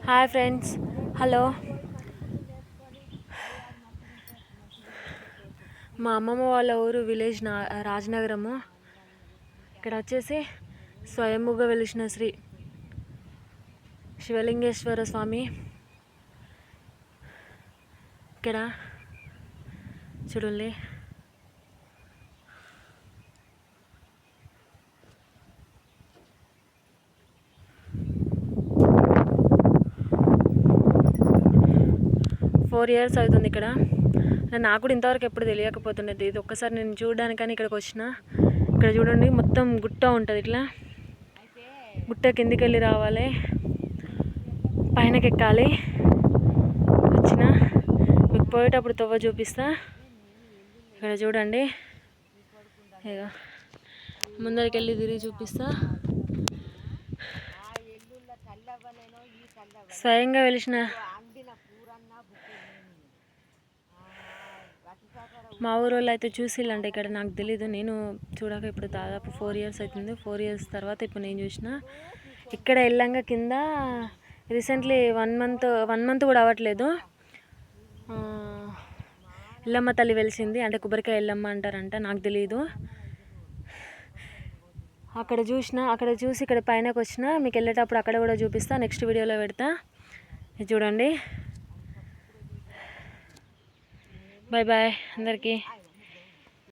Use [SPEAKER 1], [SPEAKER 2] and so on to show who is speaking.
[SPEAKER 1] Hi friends, hello. మా అమ్మమ్మ వాళ్ళ ఊరు విలేజ్ రాజనగరము. ఇక్కడ వచ్చేసి స్వయంభుగా వెలిసిన శ్రీ శివలింగేశ్వర స్వామి. ఇక్కడ చూడండి, ఫోర్ ఇయర్స్ అవుతుంది. ఇక్కడ నాకు కూడా ఇంతవరకు ఎప్పుడు తెలియకపోతుండేది. ఇది ఒక్కసారి నేను చూడడానికని ఇక్కడికి వచ్చిన. ఇక్కడ చూడండి, మొత్తం గుట్ట ఉంటుంది. ఇట్లా గుట్ట కిందికి వెళ్ళి రావాలి, పైనకి ఎక్కాలి. వచ్చిన మీకు పోయేటప్పుడు తవ్వ చూపిస్తా. ఇక్కడ చూడండి, ఇక ముందరికి వెళ్ళి తిరిగి చూపిస్తా. స్వయంగా వెలిసిన మా ఊరు వాళ్ళు అయితే చూసిల్లంటే ఇక్కడ నాకు తెలీదు. నేను చూడక ఇప్పుడు దాదాపు 4 ఇయర్స్ అవుతుంది. 4 ఇయర్స్ తర్వాత ఇప్పుడు నేను చూసిన. ఇక్కడ వెళ్ళంగా కింద రీసెంట్లీ 1 మంత్ కూడా అవ్వట్లేదు, ఎల్లమ్మ తల్లి వెలిసింది. అంటే కొబ్బరికాయ ఎల్లమ్మ అంటారంట, నాకు తెలీదు. అక్కడ చూసి ఇక్కడ పైనకి వచ్చిన. మీకు వెళ్ళేటప్పుడు అక్కడ కూడా చూపిస్తా, నెక్స్ట్ వీడియోలో పెడతా. ఇది చూడండి. బాయ్ బాయ్ అందరికీ.